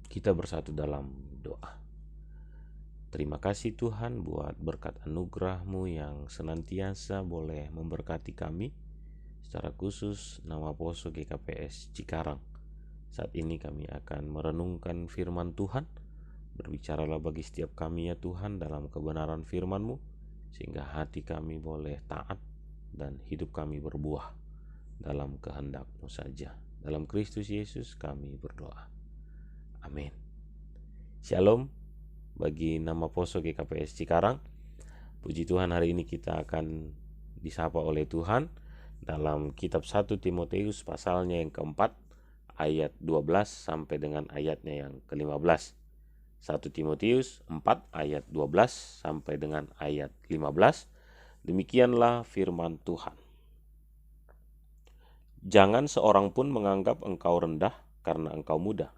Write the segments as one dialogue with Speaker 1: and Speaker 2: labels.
Speaker 1: Kita bersatu dalam doa. Terima kasih Tuhan buat berkat anugerah-Mu yang senantiasa boleh memberkati kami, secara khusus nama Poso GKPS Cikarang. Saat ini kami akan merenungkan firman Tuhan. Berbicaralah bagi setiap kami ya Tuhan dalam kebenaran firman-Mu, sehingga hati kami boleh taat dan hidup kami berbuah dalam kehendak-Mu saja. Dalam Kristus Yesus kami berdoa. Amin. Shalom bagi nama Poso GKPS Cikarang. Puji Tuhan, hari ini kita akan disapa oleh Tuhan dalam kitab 1 Timotius pasalnya yang keempat, ayat 12 sampai dengan ayatnya yang ke-15. 1 Timotius 4 ayat 12 sampai dengan ayat 15. Demikianlah firman Tuhan. Jangan seorang pun menganggap engkau rendah karena engkau muda.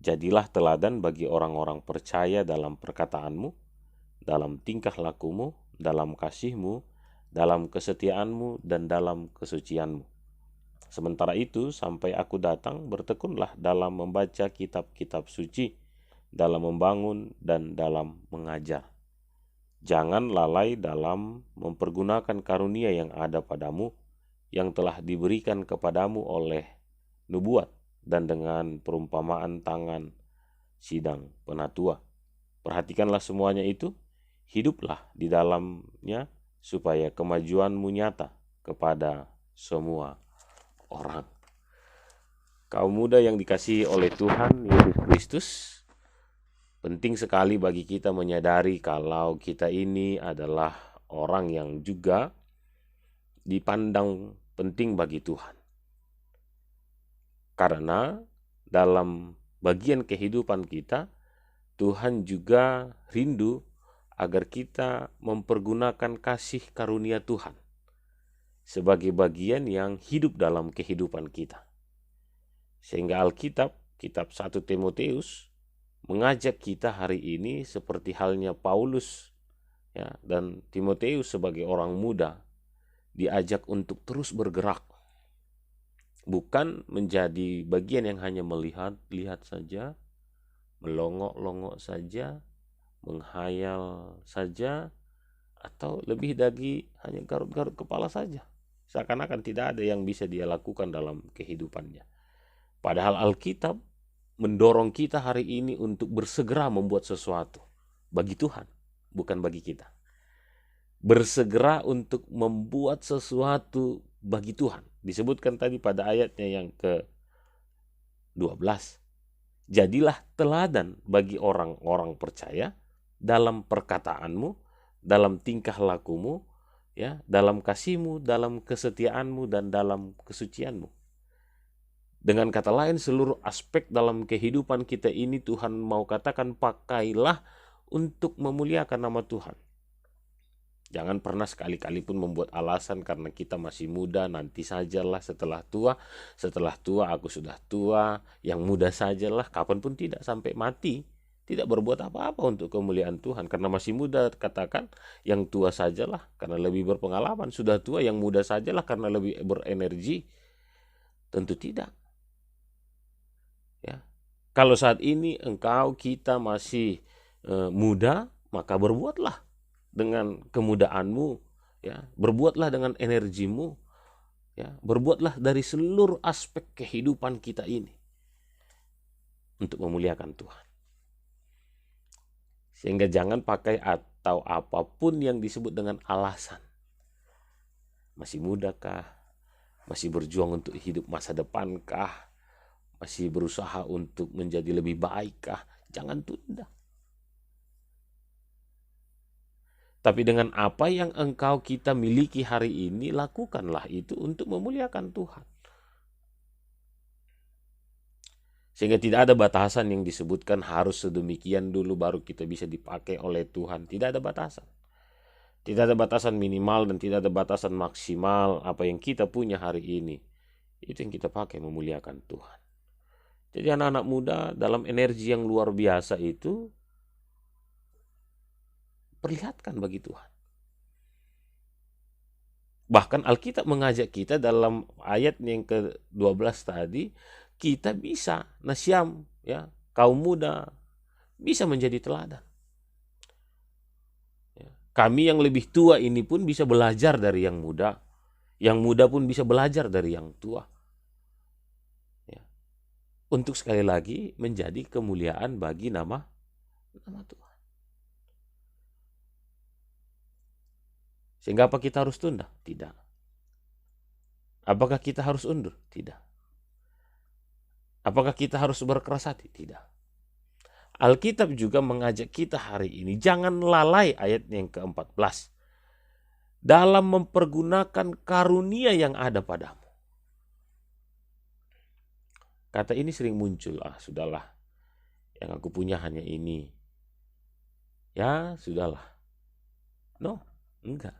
Speaker 1: Jadilah teladan bagi orang-orang percaya dalam perkataanmu, dalam tingkah lakumu, dalam kasihmu, dalam kesetiaanmu, dan dalam kesucianmu. Sementara itu, sampai aku datang, bertekunlah dalam membaca kitab-kitab suci, dalam membangun dan dalam mengajar. Jangan lalai dalam mempergunakan karunia yang ada padamu, yang telah diberikan kepadamu oleh nubuat dan dengan perumpamaan tangan sidang penatua. Perhatikanlah semuanya itu, hiduplah di dalamnya supaya kemajuanmu nyata kepada semua orang. Kaum muda yang dikasihi oleh Tuhan Yesus Kristus, penting sekali bagi kita menyadari kalau kita ini adalah orang yang juga dipandang penting bagi Tuhan. Karena dalam bagian kehidupan kita, Tuhan juga rindu agar kita mempergunakan kasih karunia Tuhan sebagai bagian yang hidup dalam kehidupan kita. Sehingga Alkitab, kitab 1 Timotius, mengajak kita hari ini seperti halnya Paulus ya, dan Timotius sebagai orang muda diajak untuk terus bergerak. Bukan menjadi bagian yang hanya melihat saja, melongok-longok saja, menghayal saja, atau lebih dari hanya garut-garut kepala saja. Seakan-akan tidak ada yang bisa dia lakukan dalam kehidupannya. Padahal Alkitab mendorong kita hari ini untuk bersegera membuat sesuatu bagi Tuhan, bukan bagi kita. Bersegera untuk membuat sesuatu bagi Tuhan. Disebutkan tadi pada ayatnya yang ke-12. Jadilah teladan bagi orang-orang percaya dalam perkataanmu, dalam tingkah lakumu, ya, dalam kasihmu, dalam kesetiaanmu, dan dalam kesucianmu. Dengan kata lain, seluruh aspek dalam kehidupan kita ini Tuhan mau katakan pakailah untuk memuliakan nama Tuhan. Jangan pernah sekali-kali pun membuat alasan karena kita masih muda, nanti sajalah setelah tua aku sudah tua, yang muda sajalah, kapanpun tidak, sampai mati. Tidak berbuat apa-apa untuk kemuliaan Tuhan. Karena masih muda, katakan yang tua sajalah karena lebih berpengalaman. Sudah tua, yang muda sajalah karena lebih berenergi. Tentu tidak. Ya. Kalau saat ini kita masih muda, maka berbuatlah dengan kemudaanmu, ya, berbuatlah dengan energimu, ya, berbuatlah dari seluruh aspek kehidupan kita ini untuk memuliakan Tuhan. Sehingga jangan pakai atau apapun yang disebut dengan alasan. Masih mudakah? Masih berjuang untuk hidup masa depankah? Masih berusaha untuk menjadi lebih baikkah? Jangan tunda. Tapi dengan apa yang kita miliki hari ini, lakukanlah itu untuk memuliakan Tuhan. Sehingga tidak ada batasan yang disebutkan harus sedemikian dulu baru kita bisa dipakai oleh Tuhan. Tidak ada batasan. Tidak ada batasan minimal dan tidak ada batasan maksimal apa yang kita punya hari ini. Itu yang kita pakai memuliakan Tuhan. Jadi anak-anak muda dalam energi yang luar biasa itu, perlihatkan bagi Tuhan. Bahkan Alkitab mengajak kita dalam ayat yang ke-12 tadi, kita bisa nasyam, ya, kaum muda bisa menjadi teladan. Kami yang lebih tua ini pun bisa belajar dari yang muda. Yang muda pun bisa belajar dari yang tua. Untuk sekali lagi menjadi kemuliaan bagi nama Tuhan. Sehingga apa kita harus tunda? Tidak. Apakah kita harus undur? Tidak. Apakah kita harus berkeras hati? Tidak. Alkitab juga mengajak kita hari ini, jangan lalai ayat yang ke-14. Dalam mempergunakan karunia yang ada padamu. Kata ini sering muncul, sudahlah, yang aku punya hanya ini. Ya, sudahlah. No, enggak.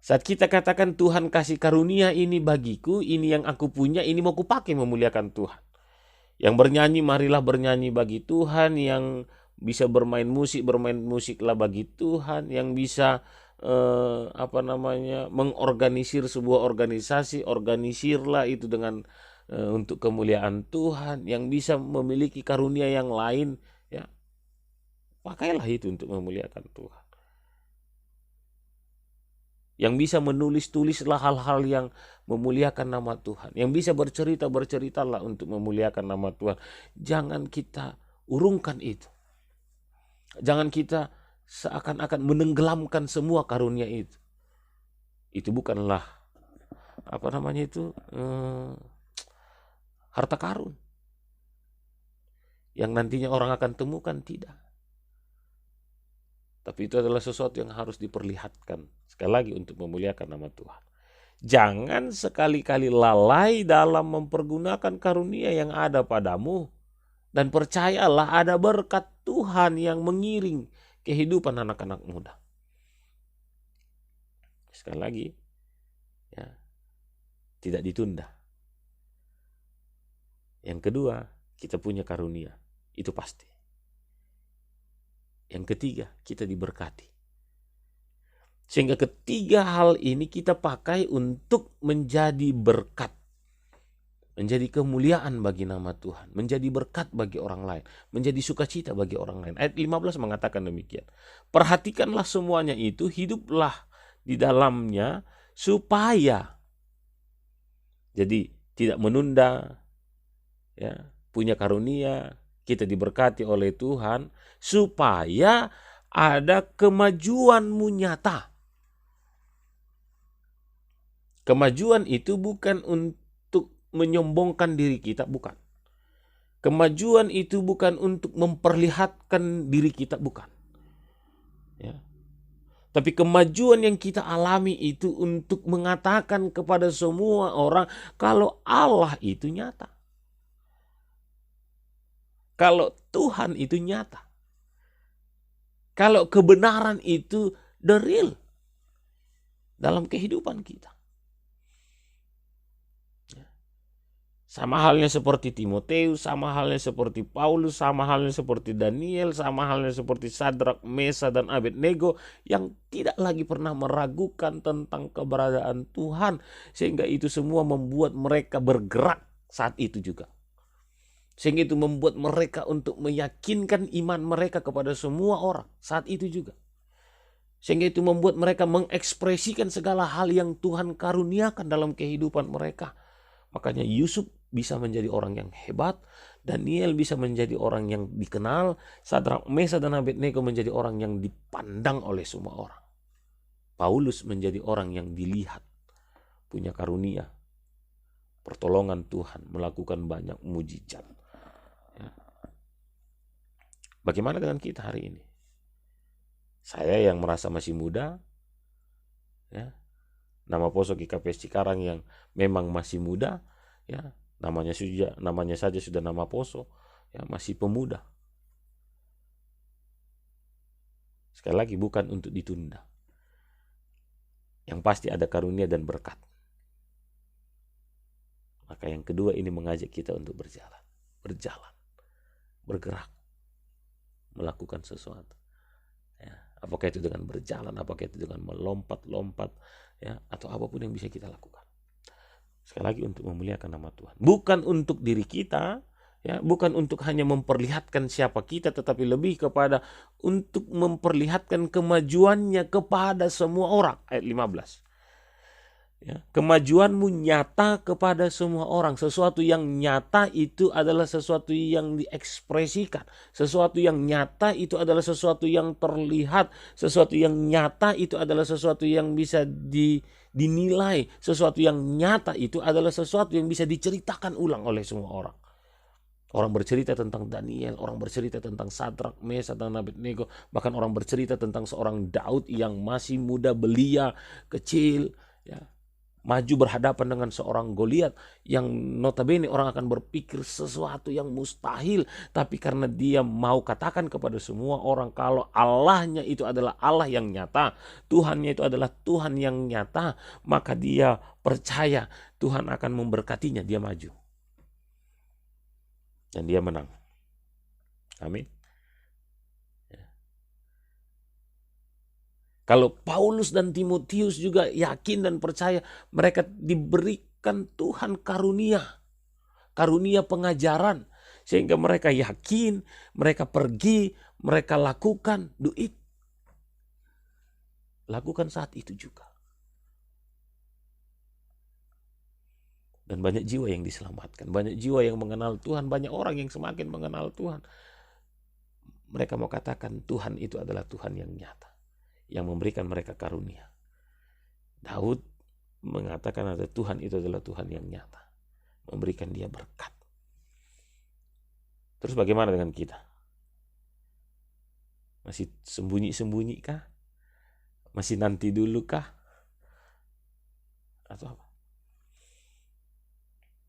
Speaker 1: Saat kita katakan Tuhan kasih karunia ini bagiku, ini yang aku punya, ini mau kupakai memuliakan Tuhan. Yang bernyanyi, marilah bernyanyi bagi Tuhan. Yang bisa bermain musiklah bagi Tuhan. Yang bisa mengorganisir sebuah organisasi, organisirlah itu dengan untuk kemuliaan Tuhan. Yang bisa memiliki karunia yang lain, ya pakailah itu untuk memuliakan Tuhan. Yang bisa menulis-tulislah hal-hal yang memuliakan nama Tuhan. Yang bisa berceritalah untuk memuliakan nama Tuhan. Jangan kita urungkan itu. Jangan kita seakan-akan menenggelamkan semua karunia itu. Itu bukanlah harta karun yang nantinya orang akan temukan, tidak. Tapi itu adalah sesuatu yang harus diperlihatkan sekali lagi untuk memuliakan nama Tuhan. Jangan sekali-kali lalai dalam mempergunakan karunia yang ada padamu. Dan percayalah ada berkat Tuhan yang mengiring kehidupan anak-anak muda. Sekali lagi, ya, tidak ditunda. Yang kedua, kita punya karunia. Itu pasti. Yang ketiga, kita diberkati. Sehingga ketiga hal ini kita pakai untuk menjadi berkat. Menjadi kemuliaan bagi nama Tuhan. Menjadi berkat bagi orang lain. Menjadi sukacita bagi orang lain. Ayat 15 mengatakan demikian. Perhatikanlah semuanya itu, hiduplah di dalamnya supaya. Jadi tidak menunda, ya, punya karunia, kita diberkati oleh Tuhan, supaya ada kemajuanmu nyata. Kemajuan itu bukan untuk menyombongkan diri kita, bukan. Kemajuan itu bukan untuk memperlihatkan diri kita, bukan. Ya. Tapi kemajuan yang kita alami itu untuk mengatakan kepada semua orang kalau Allah itu nyata. Kalau Tuhan itu nyata. Kalau kebenaran itu the real dalam kehidupan kita. Sama halnya seperti Timotius, sama halnya seperti Paulus, sama halnya seperti Daniel, sama halnya seperti Sadrak, Mesah, dan Abednego yang tidak lagi pernah meragukan tentang keberadaan Tuhan. Sehingga itu semua membuat mereka bergerak saat itu juga. Sehingga itu membuat mereka untuk meyakinkan iman mereka kepada semua orang saat itu juga. Sehingga itu membuat mereka mengekspresikan segala hal yang Tuhan karuniakan dalam kehidupan mereka. Makanya Yusuf bisa menjadi orang yang hebat, Daniel bisa menjadi orang yang dikenal, Sadrak, Mesah, dan Abednego menjadi orang yang dipandang oleh semua orang. Paulus menjadi orang yang dilihat, punya karunia, pertolongan Tuhan, melakukan banyak mujizat. Ya. Bagaimana dengan kita hari ini? Saya yang merasa masih muda, ya, nama Poso GKPS Cikarang yang memang masih muda, ya, namanya saja sudah nama Poso, ya, masih pemuda. Sekali lagi, bukan untuk ditunda. Yang pasti ada karunia dan berkat. Maka yang kedua ini mengajak kita untuk berjalan, bergerak, melakukan sesuatu. Ya, apakah itu dengan berjalan, apakah itu dengan melompat-lompat, ya, atau apapun yang bisa kita lakukan. Sekali lagi untuk memuliakan nama Tuhan. Bukan untuk diri kita, Ya, bukan untuk hanya memperlihatkan siapa kita, tetapi lebih kepada untuk memperlihatkan kemajuannya kepada semua orang. Ayat 15. Ya, kemajuanmu nyata kepada semua orang. Sesuatu yang nyata itu adalah sesuatu yang diekspresikan. Sesuatu yang nyata itu adalah sesuatu yang terlihat. Sesuatu yang nyata itu adalah sesuatu yang bisa dinilai. Sesuatu yang nyata itu adalah sesuatu yang bisa diceritakan ulang oleh semua orang. Orang bercerita tentang Daniel, orang bercerita tentang Sadrak, Mesak, dan Abednego. Bahkan orang bercerita tentang seorang Daud yang masih muda belia, kecil, ya, maju berhadapan dengan seorang Goliat yang notabene orang akan berpikir sesuatu yang mustahil, tapi karena dia mau katakan kepada semua orang kalau Allahnya itu adalah Allah yang nyata, Tuhannya itu adalah Tuhan yang nyata, maka dia percaya Tuhan akan memberkatinya, dia maju. Dan dia menang. Amin. Ya. Kalau Paulus dan Timotius juga yakin dan percaya, mereka diberikan Tuhan karunia pengajaran, sehingga mereka yakin, mereka pergi, mereka lakukan, do it. Lakukan saat itu juga. Dan banyak jiwa yang diselamatkan, banyak jiwa yang mengenal Tuhan, banyak orang yang semakin mengenal Tuhan. Mereka mau katakan Tuhan itu adalah Tuhan yang nyata, yang memberikan mereka karunia. Daud mengatakan ada Tuhan itu adalah Tuhan yang nyata, memberikan dia berkat. Terus bagaimana dengan kita? Masih sembunyi-sembunyi kah? Masih nanti dulu kah? Atau apa?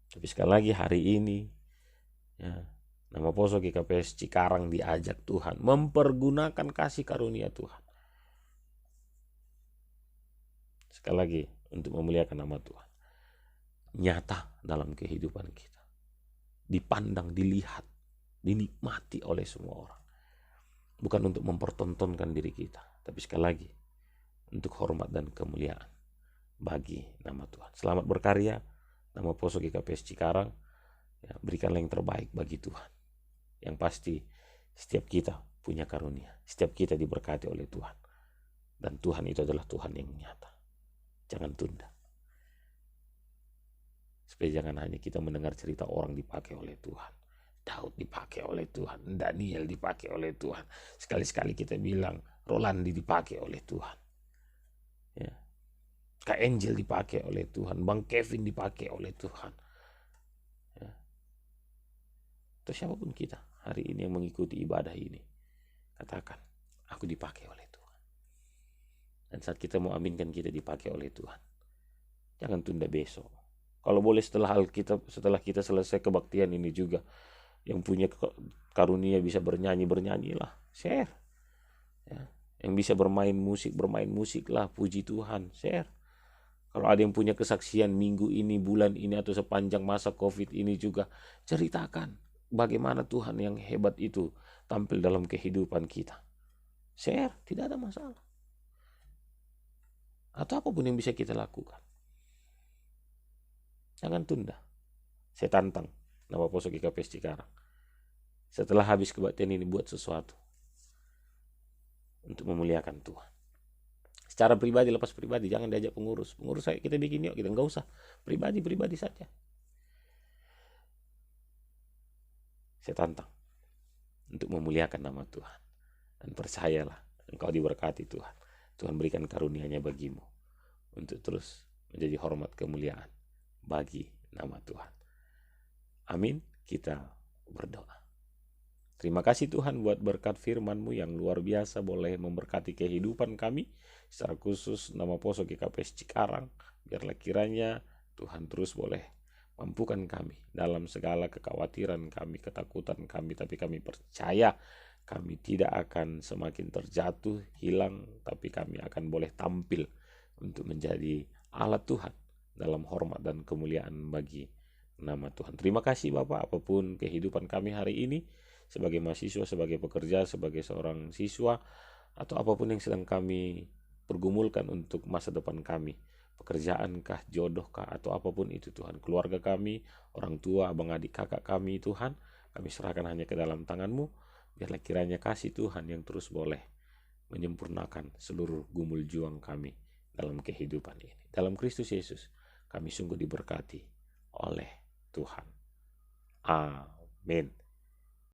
Speaker 1: Tapi sekali lagi hari ini, ya, nama Poso GKPS Cikarang diajak Tuhan mempergunakan kasih karunia Tuhan. Sekali lagi, untuk memuliakan nama Tuhan. Nyata dalam kehidupan kita. Dipandang, dilihat, dinikmati oleh semua orang. Bukan untuk mempertontonkan diri kita, tapi sekali lagi, untuk hormat dan kemuliaan bagi nama Tuhan. Selamat berkarya, nama Poso GKPS Cikarang. Ya, berikanlah yang terbaik bagi Tuhan. Yang pasti, setiap kita punya karunia. Setiap kita diberkati oleh Tuhan. Dan Tuhan itu adalah Tuhan yang nyata. Jangan tunda. Supaya jangan hanya kita mendengar cerita orang dipakai oleh Tuhan. Daud dipakai oleh Tuhan. Daniel dipakai oleh Tuhan. Sekali-sekali kita bilang Rolandi dipakai oleh Tuhan. Ya. Kak Angel dipakai oleh Tuhan. Bang Kevin dipakai oleh Tuhan. Ya. Atau siapapun kita hari ini yang mengikuti ibadah ini, katakan, aku dipakai oleh Tuhan. Dan saat kita mau aminkan kita dipakai oleh Tuhan, jangan tunda besok. Kalau boleh setelah kita selesai kebaktian ini juga, yang punya karunia bisa bernyanyilah, share. Ya. Yang bisa bermain musik lah, puji Tuhan, share. Kalau ada yang punya kesaksian minggu ini, bulan ini, atau sepanjang masa COVID ini juga, ceritakan bagaimana Tuhan yang hebat itu tampil dalam kehidupan kita. Share, tidak ada masalah. Atau apapun yang bisa kita lakukan. Jangan tunda. Saya tantang nama Poso GKPS Cikarang. Setelah habis kebaktian ini, buat sesuatu untuk memuliakan Tuhan. Secara pribadi, lepas pribadi, jangan diajak pengurus. Pengurus saya kita bikin yuk, kita nggak usah. Pribadi saja. Saya tantang untuk memuliakan nama Tuhan. Dan percayalah, engkau diberkati Tuhan. Tuhan berikan karunia-Nya bagimu untuk terus menjadi hormat kemuliaan bagi nama Tuhan. Amin. Kita berdoa. Terima kasih Tuhan buat berkat firman-Mu yang luar biasa, boleh memberkati kehidupan kami, secara khusus nama Poso GKPS Cikarang. Biarlah kiranya Tuhan terus boleh mampukan kami dalam segala kekhawatiran kami, ketakutan kami, tapi kami percaya kami tidak akan semakin terjatuh, hilang, tapi kami akan boleh tampil untuk menjadi alat Tuhan dalam hormat dan kemuliaan bagi nama Tuhan. Terima kasih Bapak, apapun kehidupan kami hari ini, sebagai mahasiswa, sebagai pekerja, sebagai seorang siswa, atau apapun yang sedang kami pergumulkan untuk masa depan kami, pekerjaankah, jodohkah, atau apapun itu Tuhan, keluarga kami, orang tua, abang adik kakak kami Tuhan, Kami serahkan hanya ke dalam tangan-Mu. Biarlah kiranya kasih Tuhan yang terus boleh menyempurnakan seluruh gumul juang kami dalam kehidupan ini. Dalam Kristus Yesus, kami sungguh diberkati oleh Tuhan. Amin.